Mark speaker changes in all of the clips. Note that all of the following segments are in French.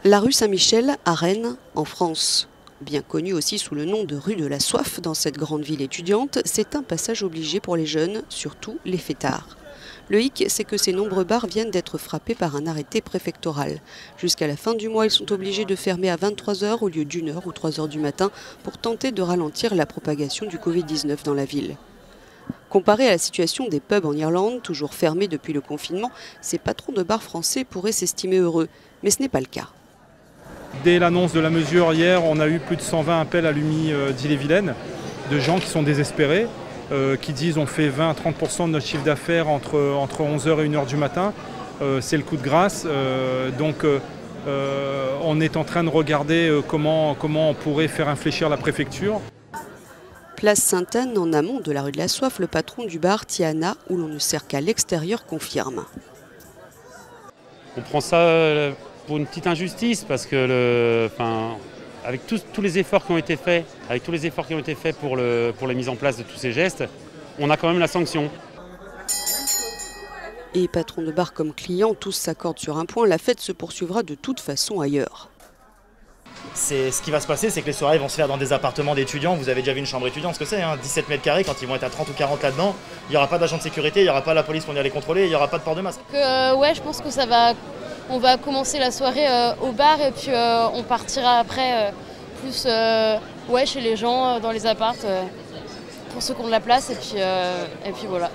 Speaker 1: La rue Saint-Michel à Rennes, en France. Bien connue aussi sous le nom de rue de la Soif dans cette grande ville étudiante, c'est un passage obligé pour les jeunes, surtout les fêtards. Le hic, c'est que ces nombreux bars viennent d'être frappés par un arrêté préfectoral. Jusqu'à la fin du mois, ils sont obligés de fermer à 23 h au lieu d'1 h ou 3 h du matin pour tenter de ralentir la propagation du Covid-19 dans la ville. Comparé à la situation des pubs en Irlande, toujours fermés depuis le confinement, ces patrons de bars français pourraient s'estimer heureux, mais ce n'est pas le cas.
Speaker 2: Dès l'annonce de la mesure hier, on a eu plus de 120 appels à l'UMI d'Ille-et-Vilaine de gens qui sont désespérés, qui disent on fait 20 à 30% de notre chiffre d'affaires entre 11 h et 1 h du matin. C'est le coup de grâce. Donc on est en train de regarder comment on pourrait faire infléchir la préfecture.
Speaker 1: Place Sainte-Anne, en amont de la rue de la Soif, le patron du bar Tiana, où l'on ne sert qu'à l'extérieur, confirme.
Speaker 3: On prend ça pour une petite injustice parce que avec tous les efforts qui ont été faits, pour la mise en place de tous ces gestes, on a quand même la sanction.
Speaker 1: Et patrons de bar comme clients, tous s'accordent sur un point, la fête se poursuivra de toute façon ailleurs.
Speaker 4: Ce qui va se passer, c'est que les soirées vont se faire dans des appartements d'étudiants. Vous avez déjà vu une chambre étudiante, ce que c'est, 17 mètres carrés, quand ils vont être à 30 ou 40 là-dedans, il n'y aura pas d'agent de sécurité, il n'y aura pas la police pour venir les contrôler, il n'y aura pas de port de masque.
Speaker 5: Ouais, je pense que on va commencer la soirée au bar et puis on partira après plus chez les gens, dans les appartes, pour ceux qui ont de la place et puis voilà.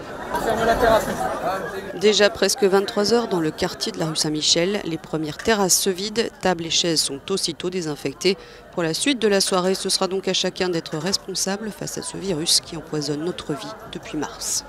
Speaker 1: Déjà presque 23 h dans le quartier de la rue Saint-Michel, les premières terrasses se vident, tables et chaises sont aussitôt désinfectées. Pour la suite de la soirée, ce sera donc à chacun d'être responsable face à ce virus qui empoisonne notre vie depuis mars.